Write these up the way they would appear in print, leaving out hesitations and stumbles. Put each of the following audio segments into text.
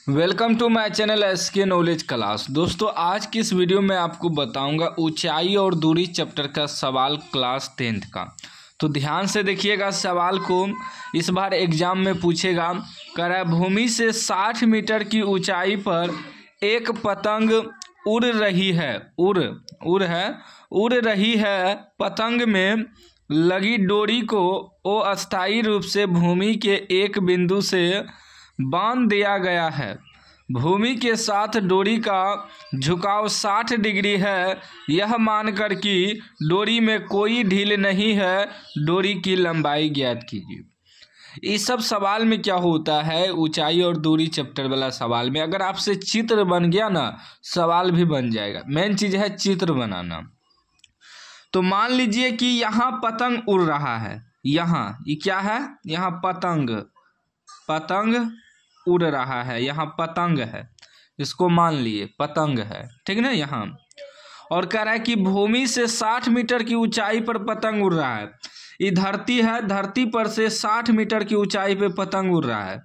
Welcome to my channel SK knowledge class. दोस्तों आज की इस वीडियो में आपको बताऊंगा ऊंचाई और दूरी चैप्टर का सवाल क्लास 10th का। तो ध्यान से देखिएगा, सवाल को इस बार एग्जाम में पूछेगा। कह रहा है भूमि से 60 मीटर की ऊंचाई पर एक पतंग उड़ रही है पतंग में लगी डोरी को अस्थायी रूप से भूमि के एक बिंदु से बांध दिया गया है। भूमि के साथ डोरी का झुकाव 60 डिग्री है। यह मानकर कि डोरी में कोई ढील नहीं है, डोरी की लंबाई ज्ञात कीजिए। इस सब सवाल में क्या होता है, ऊंचाई और दूरी चैप्टर वाला सवाल में अगर आपसे चित्र बन गया ना, सवाल भी बन जाएगा। मेन चीज़ है चित्र बनाना। तो मान लीजिए कि यहाँ पतंग उड़ रहा है, यहाँ ये क्या है, यहाँ पतंग उड़ रहा है, यहाँ पतंग है, इसको मान लिए पतंग है, ठीक ना। यहाँ और कह रहा है कि भूमि से 60 मीटर की ऊंचाई पर पतंग उड़ रहा है। ये धरती है, धरती पर से 60 मीटर की ऊंचाई पे पतंग उड़ रहा है,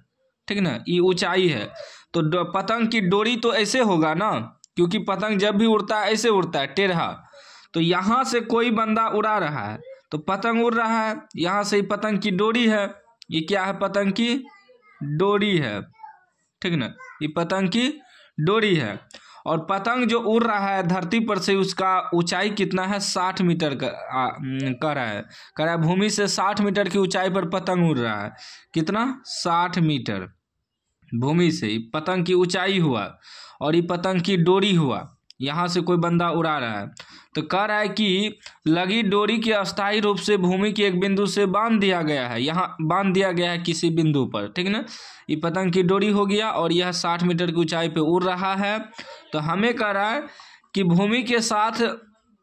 ठीक ना। ये ऊंचाई है तो पतंग की डोरी तो ऐसे होगा ना, क्योंकि पतंग जब भी उड़ता है ऐसे उड़ता है, टेढ़ा। तो यहाँ से कोई बंदा उड़ा रहा है तो पतंग उड़ रहा है, यहाँ से पतंग की डोरी है। ये क्या है, पतंग की डोरी है, ठीक ना। ये पतंग की डोरी है और पतंग जो उड़ रहा है धरती पर से, उसका ऊंचाई कितना है, 60 मीटर का रहा है भूमि से 60 मीटर की ऊंचाई पर पतंग उड़ रहा है। कितना, 60 मीटर भूमि से पतंग की ऊंचाई हुआ और ये पतंग की डोरी हुआ। यहाँ से कोई बंदा उड़ा रहा है तो कह रहा है कि लगी डोरी के अस्थायी रूप से भूमि के एक बिंदु से बांध दिया गया है। यहाँ बांध दिया गया है किसी बिंदु पर, ठीक ना। ये पतंग की डोरी हो गया और यह 60 मीटर की ऊंचाई पे उड़ रहा है। तो हमें कह रहा है कि भूमि के साथ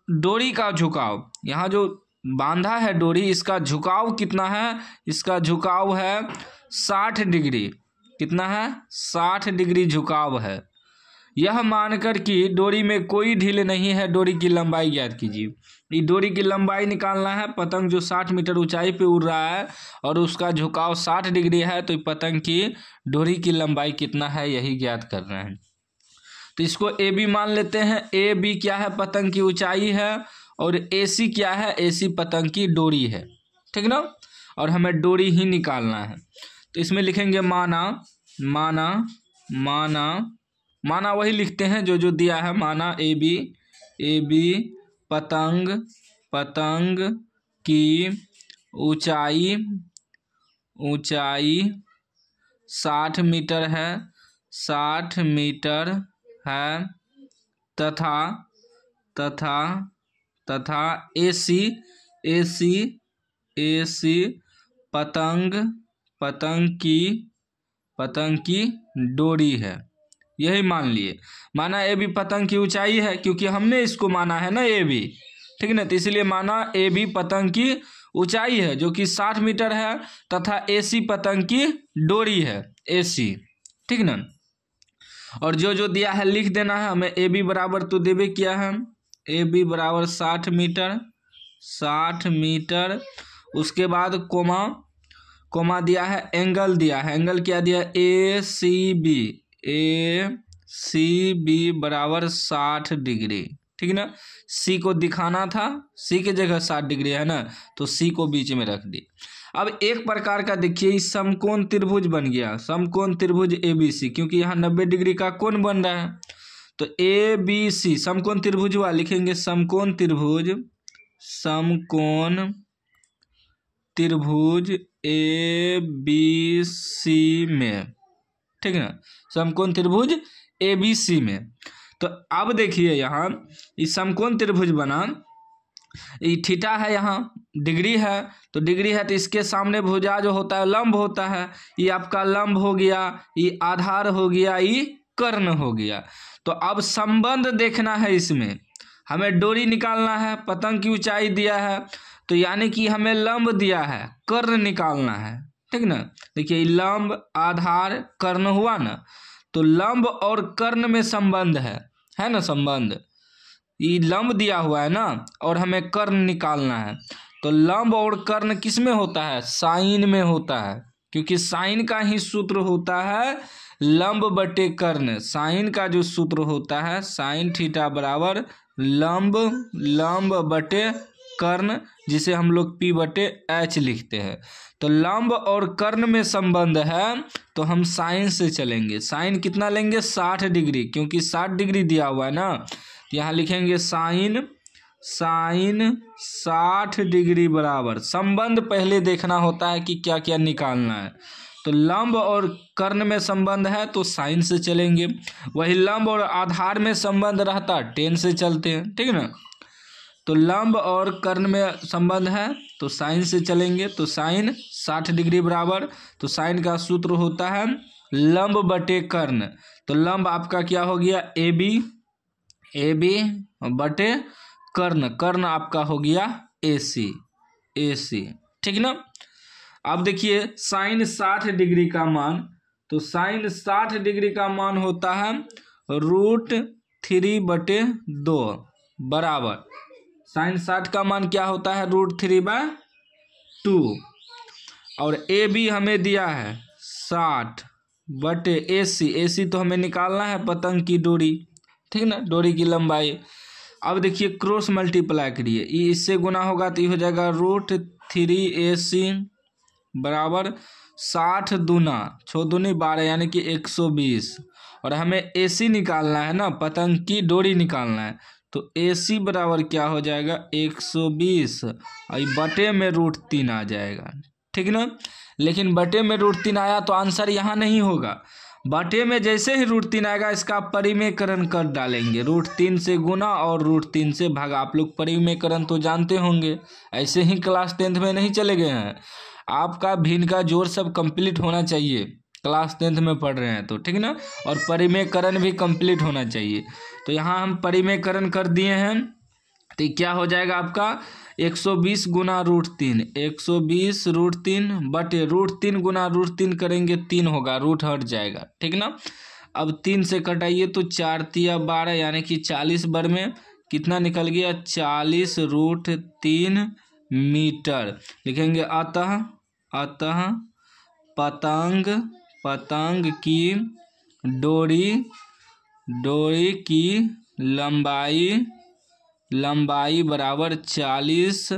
डोरी का झुकाव, यहाँ जो बांधा है डोरी, इसका झुकाव कितना है, इसका झुकाव है 60 डिग्री। कितना है, 60 डिग्री झुकाव है। यह मानकर कि डोरी में कोई ढील नहीं है, डोरी की लंबाई ज्ञात कीजिए। ये डोरी की लंबाई निकालना है। पतंग जो 60 मीटर ऊंचाई पे उड़ रहा है और उसका झुकाव 60 डिग्री है, तो पतंग की डोरी की लंबाई कितना है, यही ज्ञात कर रहे हैं। तो इसको ए बी मान लेते हैं। ए बी क्या है, पतंग की ऊंचाई है, और ए सी क्या है, ए सी पतंग की डोरी है, ठीक ना। और हमें डोरी ही निकालना है। तो इसमें लिखेंगे माना वही लिखते हैं जो दिया है। माना ए बी पतंग की ऊंचाई 60 मीटर है, 60 मीटर है, तथा ए सी पतंग की डोरी है। यही मान लिए। माना ए बी पतंग की ऊंचाई है, क्योंकि हमने इसको माना है ना ए बी, ठीक ना। तो इसलिए माना ए बी पतंग की ऊंचाई है जो कि 60 मीटर है, तथा ए सी पतंग की डोरी है, ए सी, ठीक ना। और जो दिया है लिख देना है हमें। ए बी बराबर तो देवे किया है, ए बी बराबर 60 मीटर। उसके बाद कोमा दिया है, एंगल दिया है। एंगल क्या दिया, ए सी बी बराबर 60 डिग्री, ठीक ना। सी को दिखाना था, सी के जगह 60 डिग्री है ना, तो सी को बीच में रख दी। अब एक प्रकार का देखिए समकोण त्रिभुज बन गया, समकोण त्रिभुज ए बी सी, क्योंकि यहाँ 90 डिग्री का कोण बन रहा है। तो ए बी सी समकोण त्रिभुज हुआ, लिखेंगे समकोण त्रिभुज ए बी सी में, ठीक है, समकोण त्रिभुज ए बी सी में। तो अब देखिए यहाँ इस समकोण त्रिभुज बना, ये थीटा है, यहाँ डिग्री है, तो डिग्री है तो इसके सामने भुजा जो होता है लंब होता है। ये आपका लंब हो गया, ये आधार हो गया, ये कर्ण हो गया। तो अब संबंध देखना है, इसमें हमें डोरी निकालना है। पतंग की ऊंचाई दिया है तो यानी कि हमें लंब दिया है, कर्ण निकालना है, ठीक ना। देखिए लंब आधार कर्ण हुआ ना, तो लंब और कर्ण में संबंध है ना, संबंध। ये लंब दिया हुआ है ना और हमें कर्ण निकालना है। तो लंब और कर्ण किस में होता है, साइन में होता है, क्योंकि साइन का ही सूत्र होता है लंब बटे कर्ण, साइन का जो सूत्र होता है साइन थीटा बराबर लंब बटे कर्ण, जिसे हम लोग P बटे H लिखते हैं। तो लंब और कर्ण में संबंध है तो हम साइन से चलेंगे। साइन कितना लेंगे 60 डिग्री, क्योंकि 60 डिग्री दिया हुआ है ना, तो यहाँ लिखेंगे साइन 60 डिग्री बराबर, संबंध पहले देखना होता है कि क्या क्या निकालना है। तो लंब और कर्ण में संबंध है तो साइन से चलेंगे, वही लंब और आधार में संबंध रहता टेन से चलते हैं, ठीक है ना। तो लंब और कर्ण में संबंध है तो साइन से चलेंगे, तो साइन 60 डिग्री बराबर, तो साइन का सूत्र होता है लंब बटे कर्ण। तो लंब आपका क्या हो गया ए बी बटे कर्ण आपका हो गया AC, ठीक ना। अब देखिए साइन 60 डिग्री का मान, तो साइन 60 डिग्री का मान होता है √3/2 बराबर, साइन 60 का मान क्या होता है √3/2, और AB हमें दिया है 60 बटे AC तो हमें निकालना है पतंग की डोरी, ठीक ना, डोरी की लंबाई। अब देखिए क्रॉस मल्टीप्लाई करिए, ये इससे गुना होगा तो ये हो जाएगा √3AC बराबर 60 दूना 6 दूनी 12 यानी कि 120, और हमें AC निकालना है ना, पतंग की डोरी निकालना है, तो AC बराबर क्या हो जाएगा 120 और बटे में √3 आ जाएगा, ठीक ना। लेकिन बटे में √3 आया तो आंसर यहाँ नहीं होगा, बटे में जैसे ही √3 आएगा इसका परिमेयकरण कर डालेंगे, √3 से गुना और √3 से भाग। आप लोग परिमेयकरण तो जानते होंगे, ऐसे ही क्लास 10th में नहीं चले गए हैं, आपका भिन्न का जोड़ सब कंप्लीट होना चाहिए, क्लास 10th में पढ़ रहे हैं तो, ठीक ना, और परिमेयकरण भी कंप्लीट होना चाहिए। तो यहाँ हम परिमेयकरण कर दिए हैं, तो क्या हो जाएगा आपका 120 गुना √3, 120 √3 बटे √3 गुना √3 करेंगे 3 होगा, रूट हट जाएगा, ठीक ना। अब 3 से कटाइए तो 4 तिया 12 यानी कि 40 बर में कितना निकल गया 40 √3 मीटर लिखेंगे। अतः पतंग की डोरी की लंबाई बराबर 40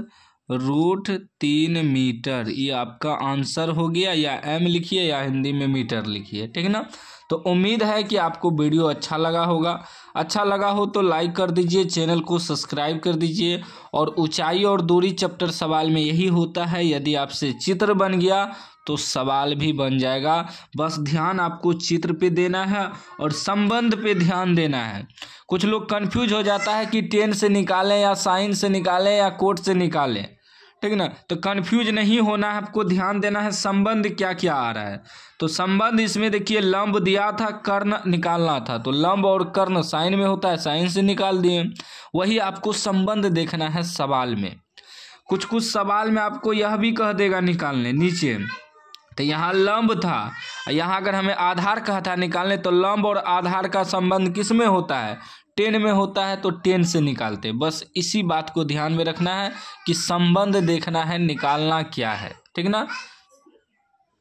√3 मीटर। ये आपका आंसर हो गया, या M लिखिए या हिंदी में मीटर लिखिए, ठीक ना। तो उम्मीद है कि आपको वीडियो अच्छा लगा होगा, अच्छा लगा हो तो लाइक कर दीजिए, चैनल को सब्सक्राइब कर दीजिए। और ऊंचाई और दूरी चैप्टर सवाल में यही होता है, यदि आपसे चित्र बन गया तो सवाल भी बन जाएगा। बस ध्यान आपको चित्र पे देना है और संबंध पे ध्यान देना है। कुछ लोग कंफ्यूज हो जाता है कि टेन से निकालें या साइन से निकालें या कोट से निकालें, ठीक ना। तो कंफ्यूज नहीं होना है, आपको ध्यान देना है संबंध क्या क्या आ रहा है। तो संबंध इसमें देखिए लंब दिया था, कर्ण निकालना था, तो लंब और कर्ण साइन में होता है, साइन से निकाल दिए। वही आपको संबंध देखना है सवाल में। कुछ सवाल में आपको यह भी कह देगा निकालने नीचे, तो यहाँ लंब था, यहाँ अगर हमें आधार कहा था निकालने, तो लंब और आधार का संबंध किस में होता है 10 में होता है, तो 10 से निकालते। बस इसी बात को ध्यान में रखना है कि संबंध देखना है, निकालना क्या है, ठीक ना।